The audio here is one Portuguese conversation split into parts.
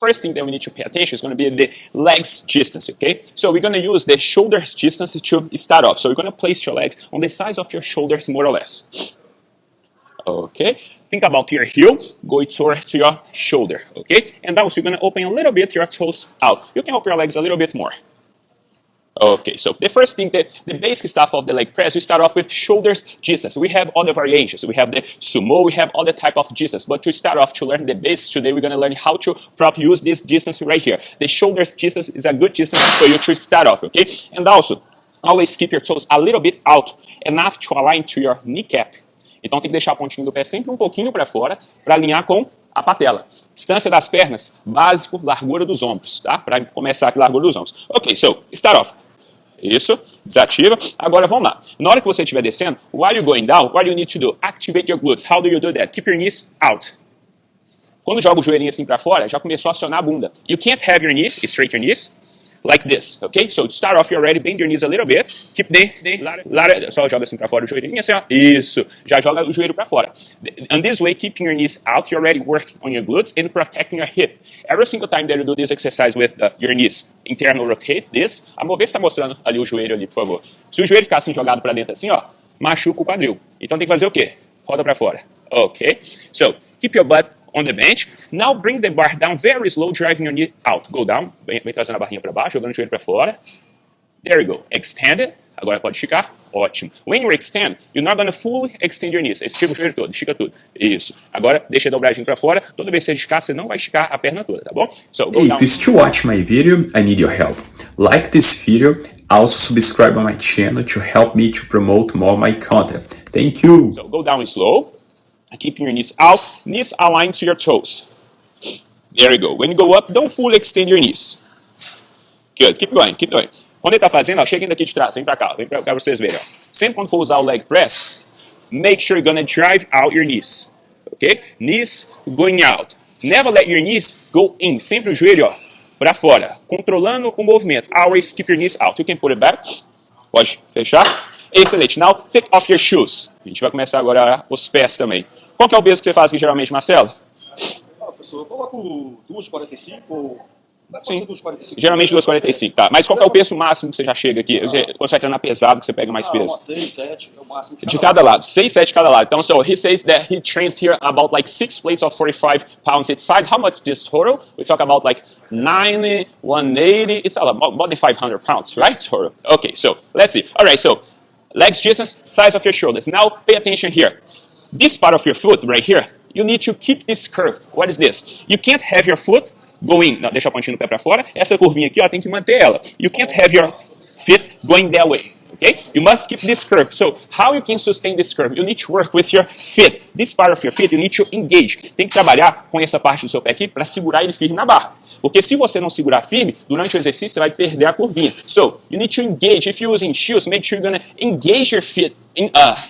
First thing that we need to pay attention is going to be the legs distance, okay? So we're going to use the shoulders distance to start off. So you're going to place your legs on the size of your shoulders, more or less. Okay? Think about your heel, go to your shoulder, okay? And also you're going to open a little bit your toes out. You can open your legs a little bit more. Okay, so the first thing, the basic stuff of the leg press, we start off with shoulders distance. We have other variations. We have the sumo, we have other type of distance. But to start off to learn the basics today, we're going to learn how to properly use this distance right here. The shoulders distance is a good distance for you to start off, okay? And also, always keep your toes a little bit out, enough to align to your kneecap. Então tem que deixar a pontinha do pé sempre um pouquinho para fora, para alinhar com a patela. Distância das pernas, básico, largura dos ombros, tá? Para começar aqui, largura dos ombros. Ok, so, start off. Isso, desativa. Agora vamos lá. Na hora que você estiver descendo, while you're going down, what you need to do? Activate your glutes. How do you do that? Keep your knees out. Quando joga o joelhinho assim para fora, já começou a acionar a bunda. You can't have your knees, straight your knees, like this, okay? So to start off, you already bend your knees a little bit. Keep só joga assim para fora o joelhinho, assim, ó. Isso, já joga o joelho para fora. And this way, keeping your knees out, you're already working on your glutes and protecting your hip. Every single time that you do this exercise with your knees, internal rotate this. Amor, vê se tá mostrando ali o joelho ali, por favor. Se o joelho ficar assim jogado para dentro assim, ó, machuca o quadril. Então tem que fazer o quê? Roda para fora. Okay? So, keep your butt on the bench. Now bring the bar down very slow, driving your knee out. Go down, vem trazendo a barrinha para baixo, jogando o joelho para fora. There you go. Extend it. Agora pode esticar. Ótimo. When you extend, you're not going to fully extend your knees. Estica o joelho todo, estica tudo. Isso. Agora deixa a dobradinha para fora. Toda vez que você esticar, você não vai esticar a perna toda, tá bom? So, go down. If you still watch my video, I need your help. Like this video, also subscribe on my channel to help me to promote more my content. Thank you. So go down slow. Keeping your knees out, knees aligned to your toes. There you go. When you go up, don't fully extend your knees. Good. Keep going, keep going. Quando ele está fazendo, ó, chega ainda aqui de trás, vem para cá vocês verem. Ó. Sempre quando for usar o leg press, make sure you're gonna drive out your knees. Okay? Knees going out. Never let your knees go in. Sempre o joelho, ó, para fora. Controlando o movimento. Always keep your knees out. You can put it back. Pode fechar. Excelente. Now, take off your shoes. A gente vai começar agora os pés também. Qual que é o peso que você faz aqui geralmente, Marcelo? Professor, eu coloco 2,45 ou... Sim, geralmente 2,45, tá. Mas qual que é o peso máximo que você já chega aqui? Quando você vai treinar pesado, que você pega mais peso? 6, 7, é o máximo de cada lado. 6, 7 de cada lado. Então, so he says that he trains here about like 6 plates of 45 pounds each side. How much this total? We talk about like 90, 180. It's about more than 500 pounds, right? Total. Okay, so let's see. All right, so legs distance, size of your shoulders. Now, pay attention here. This part of your foot right here, you need to keep this curve. What is this? You can't have your foot going, não, deixa a pontinha do pé para fora. Essa curvinha aqui, ó, tem que manter ela. You can't have your feet going that way. Okay? You must keep this curve. So, how you can sustain this curve? You need to work with your feet. This part of your feet, you need to engage. Tem que trabalhar com essa parte do seu pé aqui para segurar ele firme na barra. Porque se você não segurar firme, durante o exercício você vai perder a curvinha. So, you need to engage. If you're using shoes, make sure you're going to engage your feet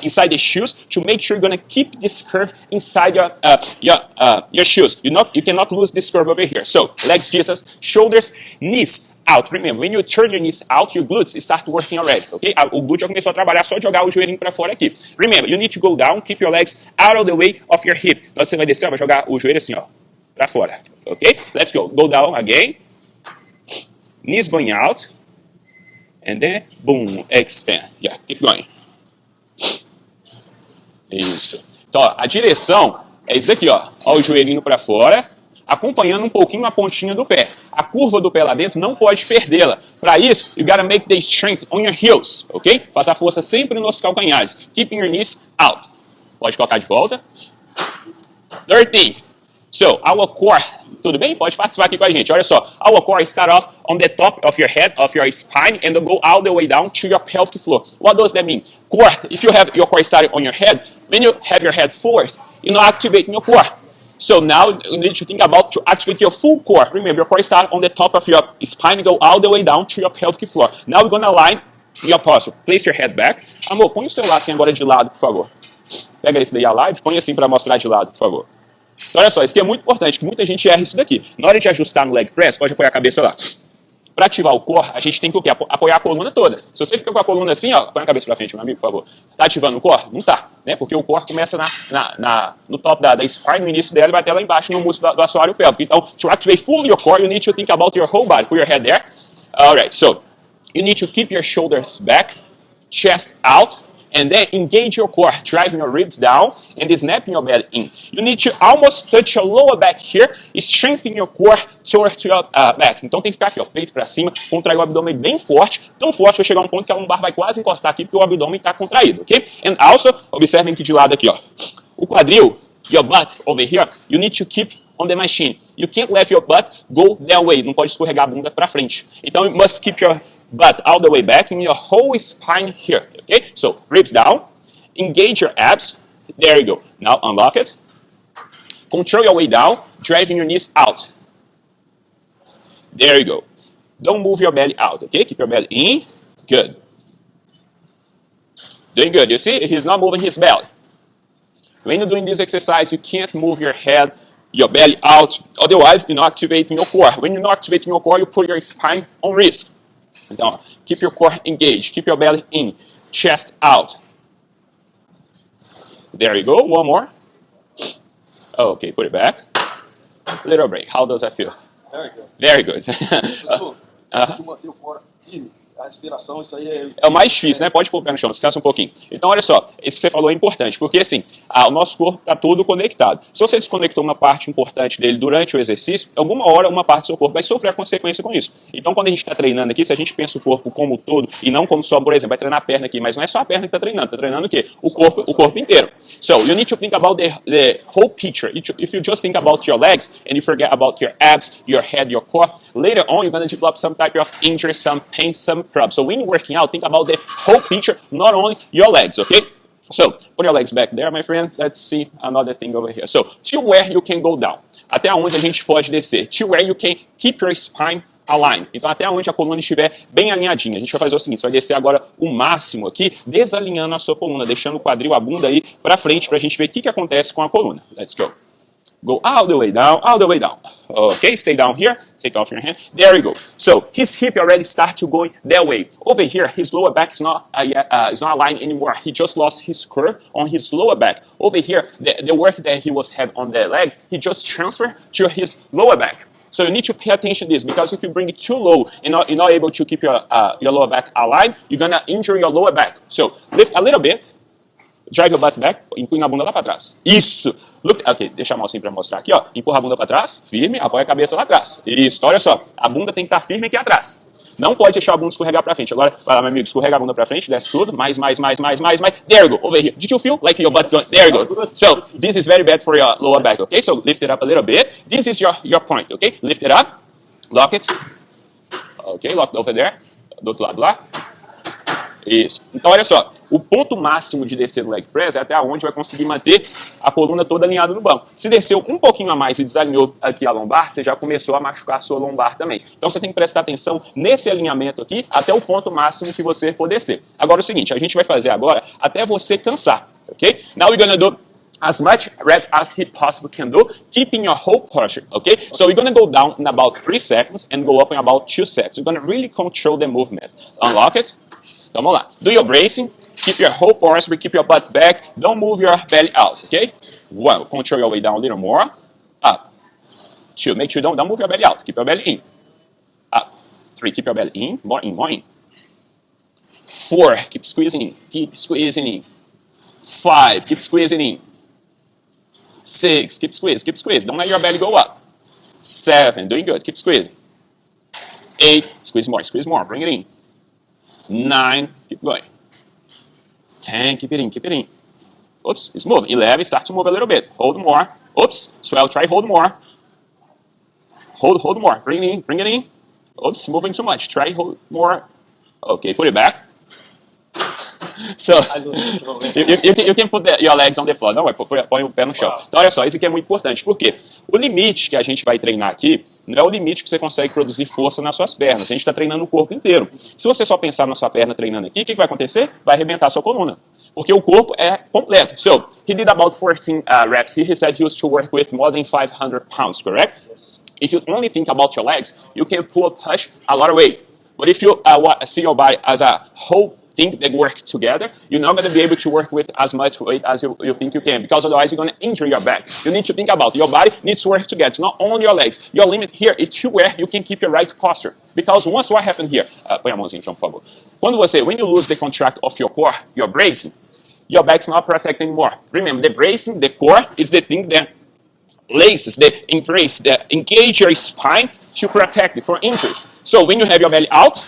inside the shoes to make sure you're going to keep this curve inside your shoes. You cannot lose this curve over here. So, legs distance, shoulders, knees out. Remember, when you turn your knees out, your glutes start working already, okay? O glúteo já começou a trabalhar, só jogar o joelhinho para fora aqui. Remember, you need to go down, keep your legs out of the way of your hip. Então você vai descer, vai jogar o joelho assim, ó, para fora, okay? Let's go. Go down again. Knees going out. And then, boom, extend. Yeah, keep going. Isso. Então, ó, a direção é isso daqui, ó. Ó o joelhinho para fora, acompanhando um pouquinho a pontinha do pé. A curva do pé lá dentro não pode perdê-la. Para isso, you gotta make the strength on your heels, ok? Faça a força sempre nos calcanhares. Keeping your knees out. Pode colocar de volta. Third thing. So, our core, tudo bem? Pode participar aqui com a gente. Olha só. Our core start off on the top of your head, of your spine, and then go all the way down to your pelvic floor. What does that mean? Core, if you have your core started on your head, when you have your head forward, you're not activating your core. So now you need to think about to activate your full core. Remember, your core starts on the top of your spine and go all the way down to your pelvic floor. Now we're going to align your posture. Place your head back. Amor, põe o celular assim agora de lado, por favor. Pega esse daí a live, põe assim para mostrar de lado, por favor. Então, olha só, isso aqui é muito importante, que muita gente erra isso daqui. Na hora de ajustar no leg press, pode apoiar a cabeça lá. para ativar o core, a gente tem que o quê? Apoiar a coluna toda. Se você fica com a coluna assim, ó, põe a cabeça para frente, meu amigo, por favor. Tá ativando o core? Não tá, né? Porque o core começa no top da spine, no início dela, e vai até lá embaixo no músculo do assoalho pélvico. Então, to activate fully your core, you need to think about your whole body. Put your head there. All right, so you need to keep your shoulders back, chest out, and then engage your core, driving your ribs down and snapping your belly in. You need to almost touch your lower back here, strengthen your core towards your back. Então tem que ficar aqui, ó, peito para cima, contrair o abdômen bem forte, tão forte que vai chegar um ponto que a lombar vai quase encostar aqui porque o abdômen está contraído, ok? And also, observem que de lado aqui, ó, o quadril, your butt over here, you need to keep on the machine. You can't let your butt go that way. Não pode escorregar a bunda para frente. Então you must keep your butt all the way back in your whole spine here. Okay? So ribs down, engage your abs. There you go. Now unlock it. Control your way down, driving your knees out. There you go. Don't move your belly out. Okay? Keep your belly in. Good. Doing good. You see, he's not moving his belly. When you're doing this exercise, you can't move your head, your belly out. Otherwise, you're not activating your core. When you're not activating your core, you put your spine on risk. Então, keep your core engaged. Keep your belly in. Chest out. There you go. One more. Okay, put it back. Little break. How does that feel? Very good. Very good. Professor, esse de manter o core firme, a respiração, isso aí é... É o mais difícil, né? Pode pôr o pé no chão, descansa um pouquinho. Então, olha só, isso que você falou é importante, porque assim, o nosso corpo está todo conectado. Se você desconectou uma parte importante dele durante o exercício, alguma hora uma parte do seu corpo vai sofrer a consequência com isso. Então, quando a gente está treinando aqui, se a gente pensa o corpo como um todo, e não como só, por exemplo, vai treinar a perna aqui, mas não é só a perna que está treinando o quê? O corpo inteiro. So, you need to think about the whole picture. If you just think about your legs, and you forget about your abs, your head, your core, later on you're going to develop some type of injury, some pain, some problem. So when you're working out, think about the whole picture, not only your legs, okay? So, put your legs back there, my friend. Let's see another thing over here. So, to where you can go down. Até onde a gente pode descer. To where you can keep your spine aligned. Então, até onde a coluna estiver bem alinhadinha. A gente vai fazer o seguinte, você vai descer agora o máximo aqui, desalinhando a sua coluna, deixando o quadril, a bunda aí para frente, para a gente ver o que acontece com a coluna. Let's go. Go all the way down, all the way down. Okay, stay down here. Take off your hand. There you go. So his hip already start to going that way. Over here, his lower back is not aligned anymore. He just lost his curve on his lower back. Over here, the work that he was having on the legs, he just transferred to his lower back. So you need to pay attention to this, because if you bring it too low and you're not able to keep your lower back aligned, you're gonna injure your lower back. So lift a little bit. Drive your butt back, empurra a bunda lá para trás. Isso. Look, ok, deixa a mão assim para mostrar aqui, ó. Empurra a bunda para trás, firme, apoia a cabeça lá atrás. Isso, olha só. A bunda tem que estar firme aqui atrás. Não pode deixar a bunda escorregar para frente. Agora, vai lá, meu amigo, escorrega a bunda para frente, desce tudo. Mais. There you go. Over here. Did you feel like your butt going? There you go. So, this is very bad for your lower back, okay? So, lift it up a little bit. This is your point, okay? Lift it up. Lock it. Okay, lock it over there. Do outro lado lá. Isso. Então, olha só. O ponto máximo de descer do leg press é até onde vai conseguir manter a coluna toda alinhada no banco. Se desceu um pouquinho a mais e desalinhou aqui a lombar, você já começou a machucar a sua lombar também. Então você tem que prestar atenção nesse alinhamento aqui até o ponto máximo que você for descer. Agora é o seguinte, a gente vai fazer agora até você cansar, ok? Now we're gonna do as much reps as he possibly can do, keeping your whole posture, okay? So we're gonna go down in about 3 seconds and go up in about 2 seconds. We're gonna really control the movement. Unlock it. Então vamos lá. Do your bracing. Keep your whole posture, keep your butt back. Don't move your belly out, okay? 1, control your way down a little more. Up. 2, make sure don't move your belly out. Keep your belly in. Up. 3, keep your belly in. More in. 4, keep squeezing in. Keep squeezing in. 5, keep squeezing in. 6, keep squeeze. Don't let your belly go up. 7, doing good, keep squeezing. 8, squeeze more, bring it in. 9, keep going. 10, keep it in. Oops, it's moving. 11, start to move a little bit. Hold more. Oops, 12, try hold more. Hold more. Bring it in. Oops, moving too much. Try hold more. Okay, put it back. So, you can put your legs on the floor. Não, põe o pé no chão. Então, olha só, isso aqui é muito importante. Por quê? O limite que a gente vai treinar aqui não é o limite que você consegue produzir força nas suas pernas. A gente está treinando o corpo inteiro. Se você só pensar na sua perna treinando aqui, o que vai acontecer? Vai arrebentar a sua coluna. Porque o corpo é completo. So, he did about 14 reps here. He said he used to work with more than 500 pounds, correct? Yes. If you only think about your legs, you can pull, push a lot of weight. But if you see your body as a whole thing that work together, you're not going to be able to work with as much weight as you think you can, because otherwise you're going to injure your back. You need to think about your body needs to work together. It's not only your legs. Your limit here is to where you can keep your right posture. Because once what happened here, põe a mãozinha, João, por favor. When you lose the contract of your core, your bracing, your back's not protected anymore. Remember, the bracing, the core, is the thing that laces, they embrace, they engage your spine to protect it from injuries. So when you have your belly out,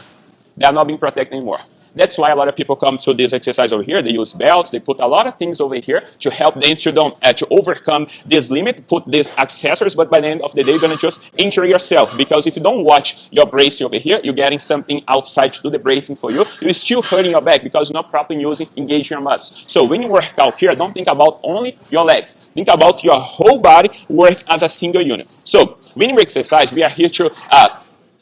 they are not being protected anymore. That's why a lot of people come to this exercise over here. They use belts. They put a lot of things over here to help them to overcome this limit, put these accessories, but by the end of the day, you're going to just injure yourself. Because if you don't watch your bracing over here, you're getting something outside to do the bracing for you. You're still hurting your back because you're not properly engaging your muscles. So when you work out here, don't think about only your legs. Think about your whole body work as a single unit. So when we exercise, we are here to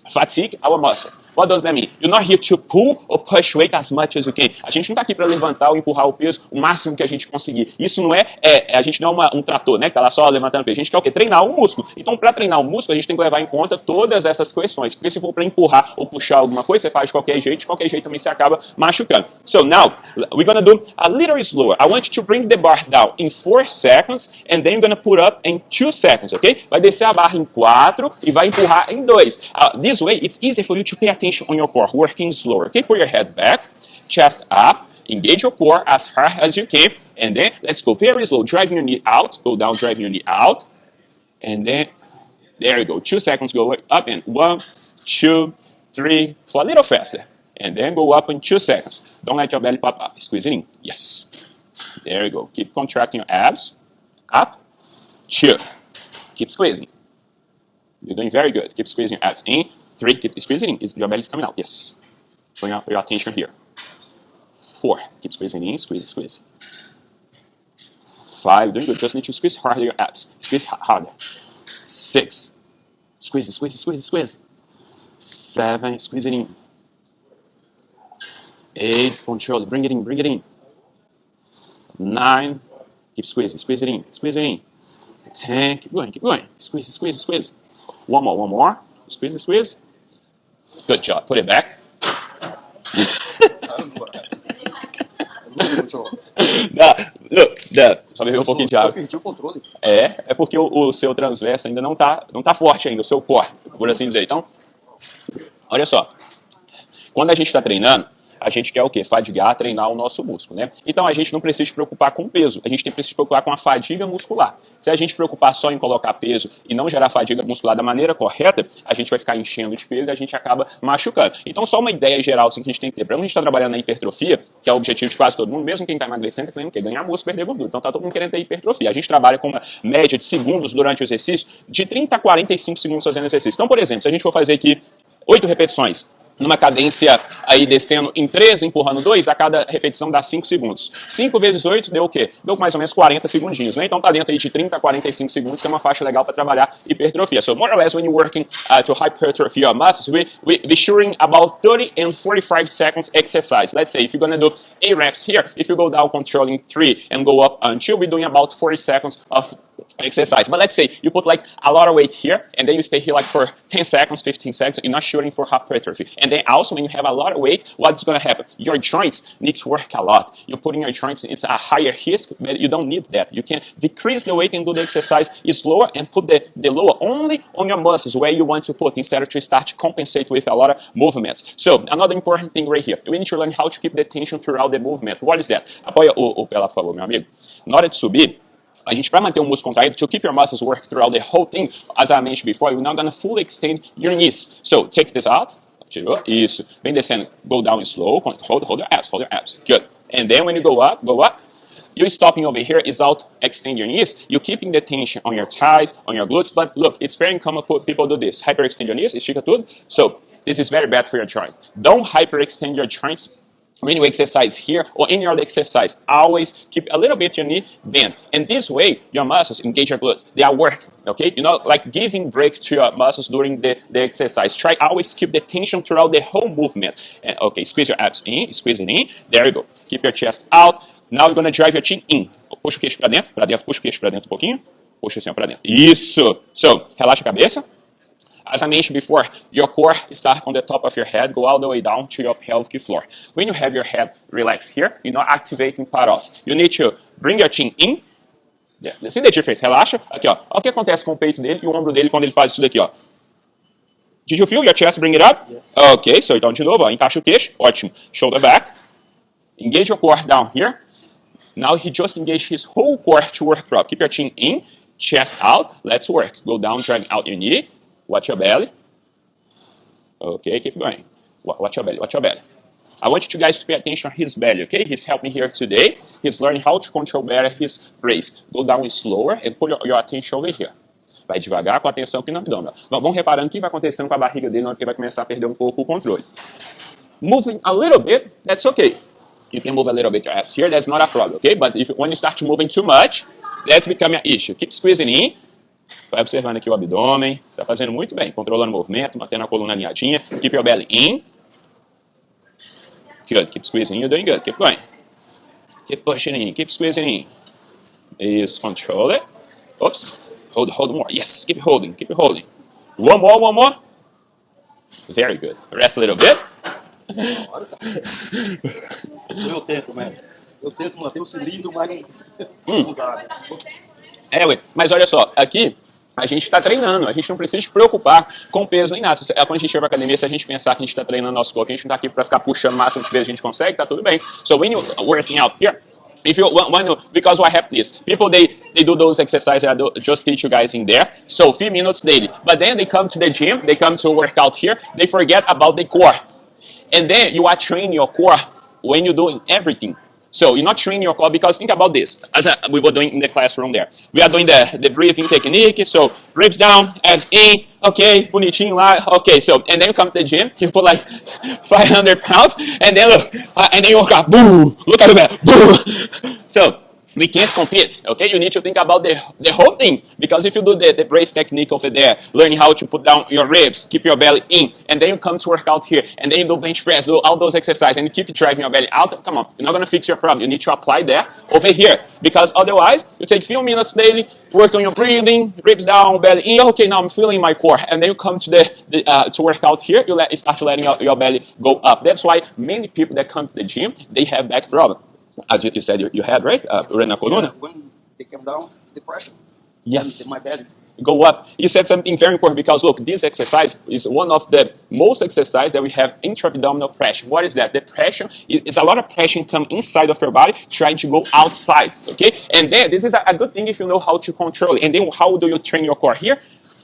fatigue our muscle. What does that mean? You're not here to pull or push weight as much as you can. A gente não está aqui para levantar ou empurrar o peso o máximo que a gente conseguir. Isso não a gente não é um trator, né, que está lá só levantando peso. A gente quer o quê? Treinar o músculo. Então, para treinar o músculo, a gente tem que levar em conta todas essas questões. Porque se for para empurrar ou puxar alguma coisa, você faz de qualquer jeito também você acaba machucando. So now, we're going to do a little slower. I want you to bring the bar down in 4 seconds, and then you're going to put up in 2 seconds, okay? Vai descer a barra em 4 e vai empurrar em 2. This way, it's easy for you to pay attention on your core, working slower, okay? Put your head back, chest up, engage your core as hard as you can, and then let's go very slow, driving your knee out, go down, driving your knee out, and then, there you go, 2 seconds, go up, and 1, 2, 3, 4, a little faster, and then go up in 2 seconds. Don't let your belly pop up, squeeze it in, yes. There you go, keep contracting your abs, up, 2, keep squeezing. You're doing very good, keep squeezing your abs in, 3, keep squeezing in, your belly is coming out, yes. Bring your attention here. 4, keep squeezing in, squeeze. 5, doing good, just need to squeeze harder your abs, squeeze harder. 6, squeeze. 7, squeeze it in. 8, control, bring it in. 9, keep squeeze it in. 10, keep going, squeeze. One more, squeeze. Good job, put it back. Só beber um pouquinho de água. Eu perdi o controle. É porque o seu transverso ainda não tá forte ainda, o seu core, por assim dizer. Então, olha só. Quando a gente está treinando, a gente quer o quê? Fadigar, treinar o nosso músculo, né? Então a gente não precisa se preocupar com o peso, a gente tem que se preocupar com a fadiga muscular. Se a gente preocupar só em colocar peso e não gerar fadiga muscular da maneira correta, a gente vai ficar enchendo de peso e a gente acaba machucando. Então só uma ideia geral assim, que a gente tem que ter. Para a gente está trabalhando na hipertrofia, que é o objetivo de quase todo mundo, mesmo quem está emagrecendo, está querendo ganhar músculo, perder gordura. Então tá todo mundo querendo ter hipertrofia. A gente trabalha com uma média de segundos durante o exercício, de 30 a 45 segundos fazendo exercício. Então, por exemplo, se a gente for fazer aqui 8 repetições, numa cadência aí descendo em 3, empurrando 2, a cada repetição dá 5 segundos. 5 vezes 8 deu o quê? Deu mais ou menos 40 segundinhos, né? Então tá dentro aí de 30 a 45 segundos, que é uma faixa legal para trabalhar hipertrofia. So more or less when you're working to hypertrophy your muscles, we're shooting about 30 and 45 seconds exercise. Let's say if you're going to do 8 reps here, if you go down controlling 3 and go up until we're doing about 40 seconds of exercise. But let's say you put like a lot of weight here and then you stay here like for 10 seconds, 15 seconds, you're not shooting for hypertrophy. And then also when you have a lot of weight, what's going to happen? Your joints need to work a lot. You're putting your joints, it's a higher risk, but you don't need that. You can decrease the weight and do the exercise slower and put the lower only on your muscles where you want to put instead of to start to compensate with a lot of movements. So another important thing right here, we need to learn how to keep the tension throughout the movement. What is that? Apoia o pela, por favor, meu amigo. Na hora de subir, a gente, para manter o músculo contraído, to keep your muscles work throughout the whole thing, as I mentioned before, you're now going to fully extend your knees. So, take this out. Tirou. Isso. Vem descendo. Go down slow. Hold your abs. Good. And then when you go up, you're stopping over here is out, extend your knees. You're keeping the tension on your thighs, on your glutes. But look, it's very common people do this. Hyperextend your knees, estica tudo. So, this is very bad for your joint. Don't hyperextend your joints when you exercise here or any other exercise. Always keep a little bit your knee bent. And this way, your muscles engage your glutes. They are working, okay? You know, like giving break to your muscles during the exercise. Try always keep the tension throughout the whole movement. And, okay, squeeze your abs in, squeeze it in. There you go. Keep your chest out. Now you're going to drive your chin in. Puxa o queixo para dentro, puxa o queixo para dentro um pouquinho. Puxa assim, para dentro. Isso! So, relaxa a cabeça. As I mentioned before, your core starts on the top of your head, go all the way down to your pelvic floor. When you have your head relaxed here, you're not activating part off. You need to bring your chin in. Yeah. See the difference? Relaxa. Aqui, ó. Olha o que acontece com o peito dele e o ombro dele quando ele faz isso daqui, ó. Did you feel your chest bring it up? Yes. Ok, so então de novo, ó, encaixa o queixo. Ótimo. Shoulder back. Engage your core down here. Now he just engaged his whole core to work prop. Keep your chin in, chest out. Let's work. Go down, drag out your knee. Watch your belly. Okay, keep going. Watch your belly, watch your belly. I want you guys to pay attention to his belly, okay? He's helping here today. He's learning how to control better his brace. Go down slower and put your attention over here. Vai devagar com atenção aqui no abdômen. Vão reparando o que vai acontecendo com a barriga dele na hora que ele vai começar a perder um pouco o controle. Moving a little bit, that's okay. You can move a little bit your abs here, that's not a problem, okay? But when you start moving too much, that's becoming an issue. Keep squeezing in. Vai observando aqui o abdômen. Está fazendo muito bem, controlando o movimento, mantendo a coluna alinhadinha. Keep your belly in. Good. Keep squeezing. You're doing good. Keep going. Keep pushing in. Keep squeezing in. Is control it. Oops. Hold more. Yes. Keep holding. Keep holding. One more. One more. Very good. Rest a little bit. Isso eu tento, né? Eu tento manter o cilindro, mas não dá. É, ué. Mas olha só, aqui a gente está treinando, a gente não precisa se preocupar com peso nem nada. Quando a gente vai para academia, se a gente pensar que a gente está treinando nosso corpo, a gente não está aqui para ficar puxando o máximo de peso que a gente consegue, tá tudo bem. So when you're working out here, if you want to, because what happens is, people they do those exercises I just teach you guys in there, so few minutes daily. But then they come to the gym, they come to work out here, they forget about the core. And then you are training your core when you're doing everything. So you're not training your core because think about this, as we were doing in the classroom there. We are doing the breathing technique, so ribs down, abs in, okay, bonitinho lá, okay, so, and then you come to the gym, you put like 500 pounds, and then look, and then you walk out, boom, look at that, boom. So, we can't compete, okay? You need to think about the whole thing. Because if you do the brace technique over there, learning how to put down your ribs, keep your belly in, and then you come to work out here, and then you do bench press, do all those exercises, and you keep driving your belly out, come on, you're not going to fix your problem. You need to apply that over here. Because otherwise, you take a few minutes daily, work on your breathing, ribs down, belly in, okay, now I'm feeling my core. And then you come to to work out here, you start letting your belly go up. That's why many people that come to the gym, they have back problem. As you said, you had, right? Rena coluna? When they come down, the pressure. Yes. In my belly. Go up. You said something very important because look, this exercise is one of the most exercises that we have intra-abdominal pressure. What is that? The pressure is a lot of pressure come inside of your body trying to go outside, okay? And then this is a good thing if you know how to control it. And then how do you train your core here?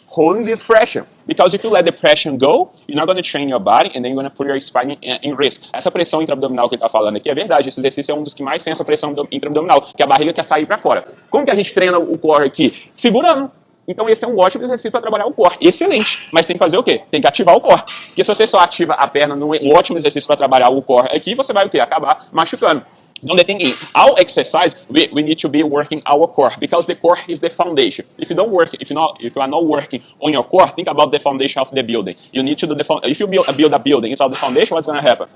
Holding this pressure. Because if you let the pressure go, you're not going to train your body and then you're going to put your spine in risk. Essa pressão intraabdominal que ele está falando aqui é verdade. Esse exercício é um dos que mais tem essa pressão intraabdominal, que a barriga quer sair para fora. Como que a gente treina o core aqui? Segurando. Então esse é um ótimo exercício para trabalhar o core. Excelente. Mas tem que fazer o quê? Tem que ativar o core. Porque se você só ativa a perna num ótimo exercício para trabalhar o core aqui, você vai o quê? Acabar machucando. Don't the thing is, our exercise, we need to be working our core because the core is the foundation. If you don't work, if you are not working on your core, think about the foundation of the building. You need to do if you build a building without the foundation, what's going to happen?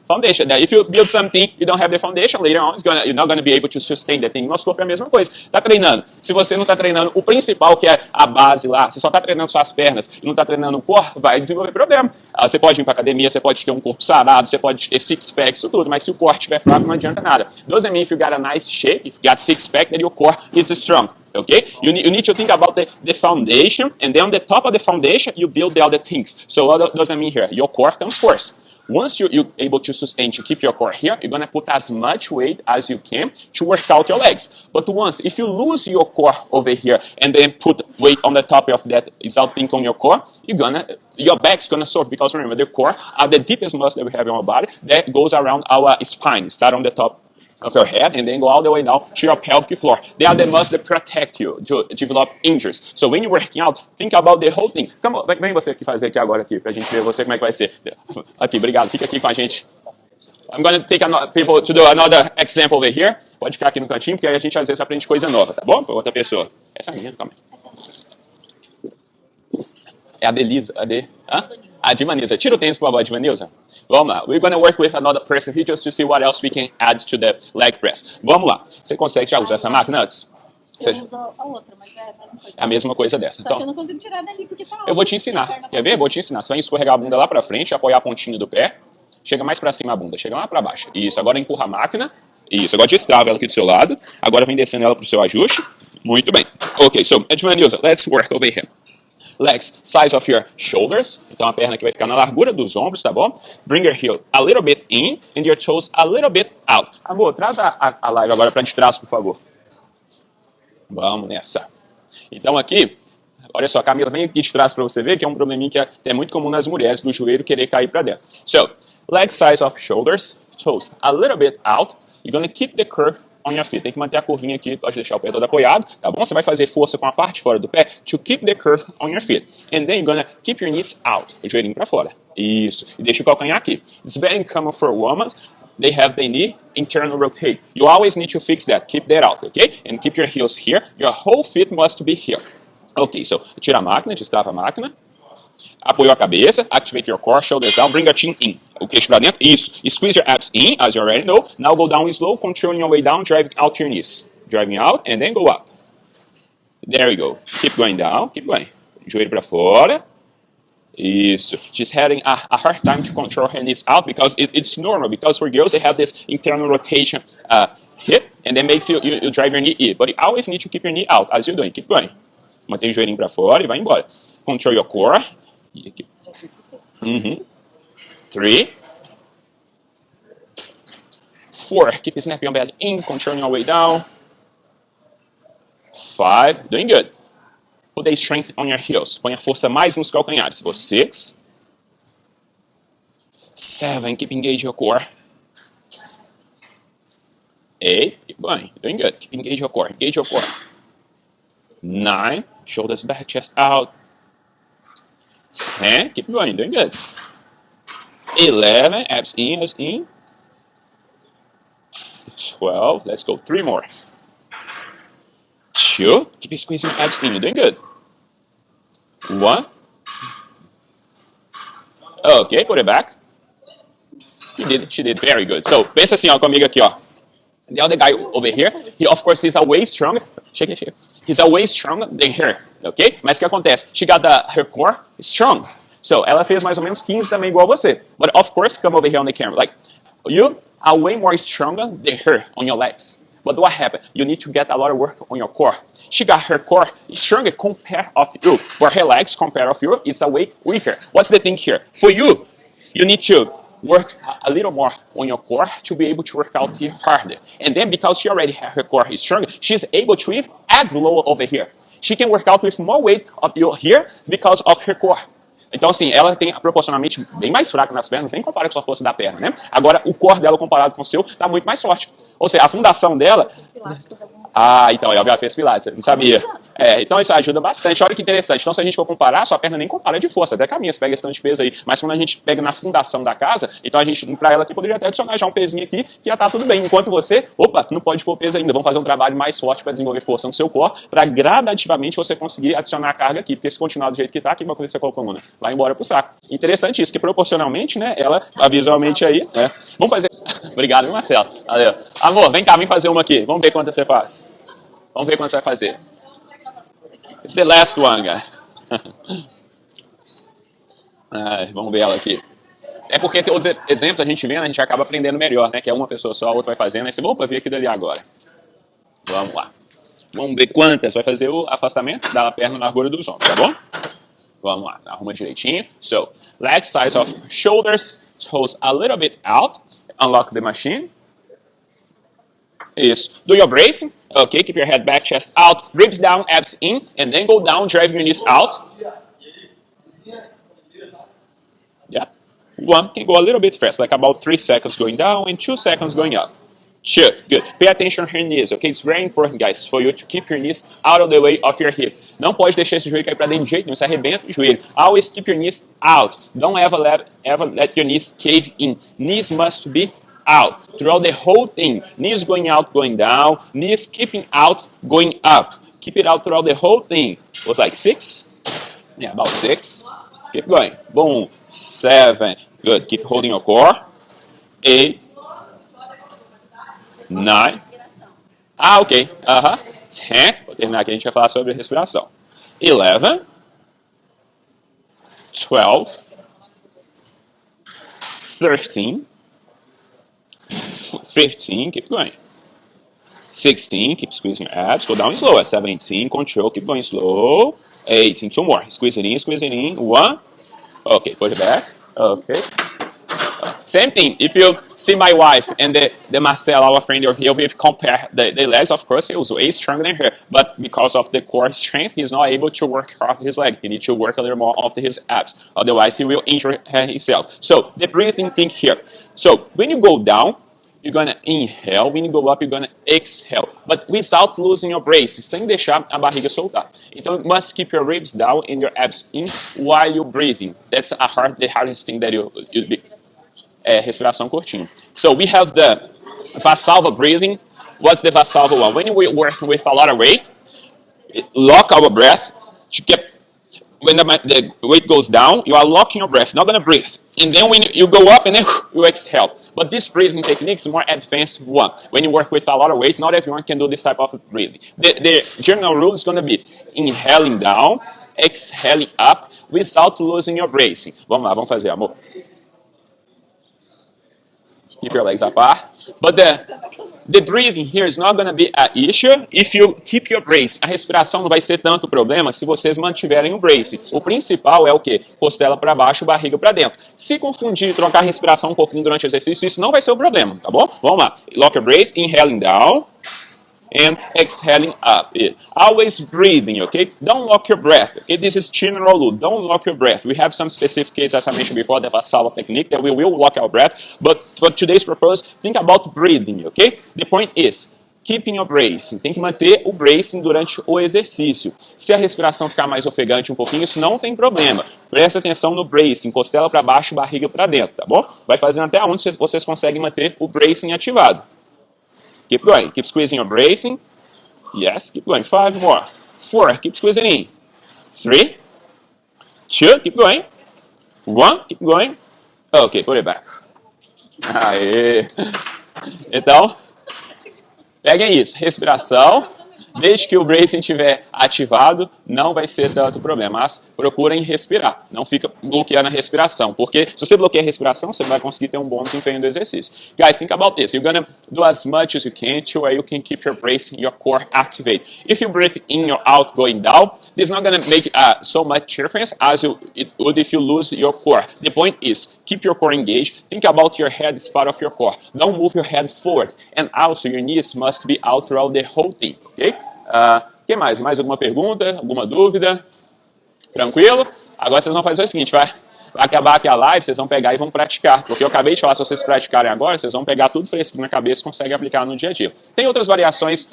Foundation. If you build something, you don't have the foundation, later on, you're not going to be able to sustain the thing. Nosso corpo é a mesma coisa. Tá treinando. Se você não está treinando o principal, que é a base lá, você só está treinando suas pernas e não está treinando o core, vai desenvolver problema. Você pode ir para academia, você pode ter um corpo sarado, você pode ter six-pack, isso tudo, mas se o core estiver fraco, não adianta nada. Doesn't mean if you got a nice shape, if you got six-pack, that your core is strong. Okay? You need to think about the foundation, and then on the top of the foundation, you build the other things. So what does that mean here? Your core comes first. Once you're able to sustain, to keep your core here, you're going to put as much weight as you can to work out your legs. But if you lose your core over here and then put weight on the top of that without thinking on your core, your back's going to suffer because remember, the core are the deepest muscle that we have in our body that goes around our spine. Start on the top of your head and then go all the way down to your pelvic floor. They are the muscles that protect you to develop injuries. So when you're working out, think about the whole thing. Come on, vem você aqui fazer aqui agora aqui, pra gente ver você como é que vai ser. Aqui, obrigado. Fica aqui com a gente. I'm going to take people to do another example over here. Pode ficar aqui no cantinho, porque aí a gente às vezes aprende coisa nova, tá bom? Para outra pessoa. Essa é minha, calma aí. É a Delisa. A Divanilza. Tira o tênis, por favor, Divanilza. Vamos lá. We're going to work with another person here just to see what else we can add to the leg press. Vamos lá. Você consegue já usar essa máquina antes? Você- Eu uso a outra, mas é a mesma coisa. É a mesma coisa dessa. Só que eu Então, não consigo tirar dali porque tá alto. eu vou te ensinar. Quer ver? Vou te ensinar. Você vai escorregar a bunda lá pra frente, apoiar a pontinha do pé. Chega mais pra cima a bunda, chega lá pra baixo. Isso, agora empurra a máquina. Isso, agora destrava ela aqui do seu lado. Agora vem descendo ela pro seu ajuste. Muito bem. Ok, so, Edvanilza, let's work over here. Legs, size of your shoulders. Então a perna que vai ficar na largura dos ombros, tá bom? Bring your heel a little bit in and your toes a little bit out. Amor, traz a live agora pra de trás, por favor. Vamos nessa. Então aqui, olha só, Camila, vem aqui de trás para você ver que é um probleminha que é muito comum nas mulheres, do joelho querer cair para dentro. So, leg size of shoulders, toes a little bit out. You're gonna keep the curve on your feet. Tem que manter a curvinha aqui, pode deixar o pé todo apoiado, tá bom? Você vai fazer força com a parte fora do pé to keep the curve on your feet. And then you're gonna keep your knees out, o joelhinho para fora. Isso. E deixa o calcanhar aqui. It's very common for women. They have the knee internal rotate. You always need to fix that. Keep that out, okay? And keep your heels here. Your whole feet must be here. Ok, so tira a máquina, destrava a máquina. Apoiou a cabeça. Activate your core, shoulders down. Bring your chin in. O queixo para dentro. Isso. Squeeze your abs in, as you already know. Now go down slow, controlling your way down, driving out your knees. Driving out and then go up. There we go. Keep going down. Keep going. Joelho para fora. Isso. She's having a hard time to control her knees out because it's normal. Because for girls, they have this internal rotation hip, and that makes you drive your knee in. But you always need to keep your knee out as you're doing. Keep going. Mantém o joelhinho para fora e vai embora. Control your core. 3, 4. Keep snapping your belly in. Controlling your way down. 5. Doing good. Put the strength on your heels. Põe a força mais nos calcanhares. 6, 7. Keep engage your core. 8. Keep going. Doing good. Keep engage your core. Engage your core. 9. Shoulders back, chest out. 10. Keep going. Doing good. 11. Abs in, abs in. 12. Let's go. 3 more. 2. Keep squeezing your abs in. You're doing good. 1. Okay, put it back. She did very good. So, pensa assim, ó, comigo aqui, ó. The other guy over here, he of course is a way stronger. Shake it. He's a way stronger than her, okay? Mas o que acontece? She got her core strong. So, ela fez mais ou menos 15 também igual você. But of course, come over here on the camera. Like, you are way more stronger than her on your legs. But what happened? You need to get a lot of work on your core. She got her core stronger compared of you. For her legs compared of you, it's a way weaker. What's the thing here? For you, you need to work a little more on your core to be able to work out here harder. And then because she already has her core stronger, she's able to even add lower over here. She can work out with more weight of you here because of her core. Então, assim, ela tem proporcionalmente bem mais fraca nas pernas, nem compara com a sua força da perna, né? Agora, o core dela comparado com o seu está muito mais forte. Ou seja, a fundação dela... então, ela já fez pilates, não sabia. Então isso ajuda bastante. Olha que interessante. Então, se a gente for comparar, sua perna nem compara de força, até caminha, você pega esse tanto de peso aí. Mas quando a gente pega na fundação da casa, então a gente, para ela aqui, poderia até adicionar já um pezinho aqui, que já tá tudo bem. Enquanto você, não pode pôr peso ainda. Vamos fazer um trabalho mais forte para desenvolver força no seu core, para gradativamente você conseguir adicionar a carga aqui. Porque se continuar do jeito que tá, o que vai acontecer com a coluna? Vai embora pro saco. Interessante isso, que proporcionalmente, né, ela, visualmente aí, né? Vamos fazer... Obrigado, Marcelo. Valeu. Amor, vem cá, vem fazer uma aqui. Vamos ver quanto você faz. Vamos ver quanto você vai fazer. It's the last one, guy. Vamos ver ela aqui. É porque tem outros exemplos, a gente vendo, a gente acaba aprendendo melhor, né? Que é uma pessoa só, a outra vai fazendo. Aí você, opa, ver aquilo ali agora. Vamos lá. Vamos ver quantas. Vai fazer o afastamento da perna na largura dos ombros, tá bom? Vamos lá, arruma direitinho. So, leg size of shoulders, toes a little bit out. Unlock the machine. Isso. Do your bracing. Okay, keep your head back, chest out, ribs down, abs in, and then go down, driving your knees out. Yeah. 1 can go a little bit fast, like about 3 seconds going down and 2 seconds going up. 2. Good. Pay attention on your knees, okay? It's very important, guys, for you to keep your knees out of the way of your hip. Não pode deixar esse joelho cair para dentro de jeito nenhum, você arrebenta o joelho. Always keep your knees out. Don't ever let your knees cave in. Knees must be out throughout the whole thing. Knees going out, going down. Knees keeping out, going up. Keep it out throughout the whole thing. It was like 6? Yeah, about 6. Keep going. Boom. 7. Good. Keep holding your core. 8. 9. Okay. 10. Vou terminar aqui, a gente vai falar sobre respiração. 11. 12. 13. 15. Keep going. 16. Keep squeezing your abs. Go down slow. 17. Control. Keep going slow. 18. 2 more. Squeeze it in. Squeeze it in. 1. Okay. Put it back. Okay. Same thing. If you see my wife and the Marcel, our friend over here, we compare the legs, of course, he was way stronger than her. But because of the core strength, he's not able to work off his leg. He needs to work a little more off his abs. Otherwise, he will injure himself. So, the breathing thing here. So, when you go down, you're going to inhale. When you go up, you're going to exhale. But without losing your brace, sem deixar a barriga soltar. Então, you must keep your ribs down and your abs in while you're breathing. That's the hardest thing that you'll be. Respiração curtinha. So we have the Valsalva breathing. What's the Valsalva one? When we work with a lot of weight, lock our breath to get, when the weight goes down, you are locking your breath, not going to breathe. And then when you go up and then you exhale. But this breathing technique is more advanced one. When you work with a lot of weight, not everyone can do this type of breathing. The general rule is going to be inhaling down, exhaling up, without losing your bracing. Vamos lá, vamos fazer, amor. Keep your legs apart. But the breathing here is not going to be an issue if you keep your brace. A respiração não vai ser tanto problema se vocês mantiverem o brace. O principal é o quê? Costela para baixo, barriga para dentro. Se confundir e trocar a respiração um pouquinho durante o exercício, isso não vai ser o problema, tá bom? Vamos lá. Lock your brace, inhaling down. And exhaling up. Always breathing, okay? Don't lock your breath. Okay, this is general rule. Don't lock your breath. We have some specific cases, as I mentioned before, the Valsalva technique, that we will lock our breath. But for today's purpose, think about breathing, okay? The point is, keeping your bracing. Tem que manter o bracing durante o exercício. Se a respiração ficar mais ofegante um pouquinho, isso não tem problema. Presta atenção no bracing, costela para baixo, barriga para dentro, tá bom? Vai fazendo até onde vocês conseguem manter o bracing ativado. Keep going. Keep squeezing your bracing. Yes, keep going. 5 more. 4. Keep squeezing in. 3. 2. Keep going. 1. Keep going. Okay, put it back. Aê. Então, peguem isso. Respiração. Desde que o bracing estiver ativado, não vai ser tanto problema. Mas procurem respirar. Não fica bloqueando a respiração. Porque se você bloqueia a respiração, você vai conseguir ter um bom desempenho do exercício. Guys, think about this. You're going to do as much as you can to where you can keep your bracing, your core activated. If you breathe in or out going down, this is not going to make so much difference as it would if you lose your core. The point is, keep your core engaged. Think about your head as part of your core. Don't move your head forward. And also, your knees must be out throughout the whole thing. Ok? Que mais? Mais alguma pergunta? Alguma dúvida? Tranquilo? Agora vocês vão fazer o seguinte, vai acabar aqui a live, vocês vão pegar e vão praticar. Porque eu acabei de falar, se vocês praticarem agora, vocês vão pegar tudo fresquinho na cabeça e conseguem aplicar no dia a dia. Tem outras variações.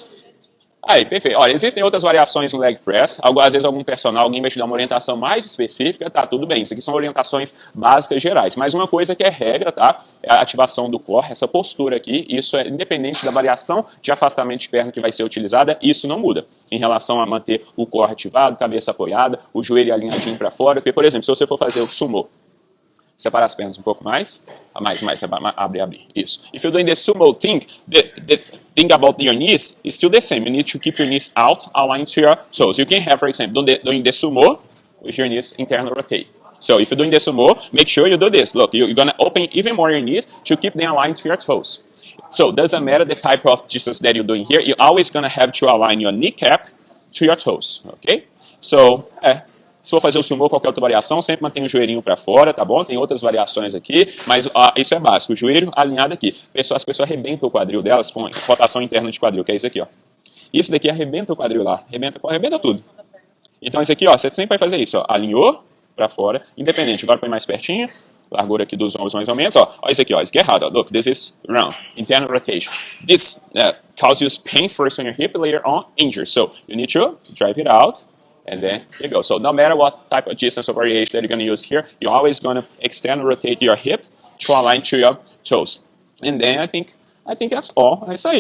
Aí, perfeito. Olha, existem outras variações no leg press. Às vezes algum personal, alguém vai te dar uma orientação mais específica, tá, tudo bem. Isso aqui são orientações básicas gerais. Mas uma coisa que é regra, tá? É a ativação do core, essa postura aqui. Isso é independente da variação de afastamento de perna que vai ser utilizada, isso não muda. Em relação a manter o core ativado, cabeça apoiada, o joelho alinhadinho para fora. Porque, por exemplo, se você for fazer o sumo, separar as pernas um pouco mais. Mais. Abre. Isso. If you're doing the sumo thing, the thing about your knees is still the same. You need to keep your knees out, aligned to your toes. You can have, for example, doing the sumo with your knees internal rotate. So if you're doing the sumo, make sure you do this. Look, you're going to open even more your knees to keep them aligned to your toes. So it doesn't matter the type of distance that you're doing here. You're always going to have to align your kneecap to your toes. Okay? So, se for fazer o sumo ou qualquer outra variação, sempre mantém o joelhinho para fora, tá bom? Tem outras variações aqui, mas isso é básico. O joelho alinhado aqui. As pessoas arrebentam o quadril delas com rotação interna de quadril, que é isso aqui, ó. Isso daqui arrebenta o quadril lá. Arrebenta tudo. Então, isso aqui, ó, você sempre vai fazer isso, ó. Alinhou para fora, independente. Agora põe mais pertinho. Largura aqui dos ombros mais ou menos, ó. Ó, isso aqui, ó. Isso aqui é errado, ó. Look, this is round. Internal rotation. This causes pain first on your hip, later on injury. So, you need to drive it out. And then you go. So no matter what type of distance or variation that you're going to use here, you're always going to extend and rotate your hip to align to your toes. And then I think that's all. É isso aí.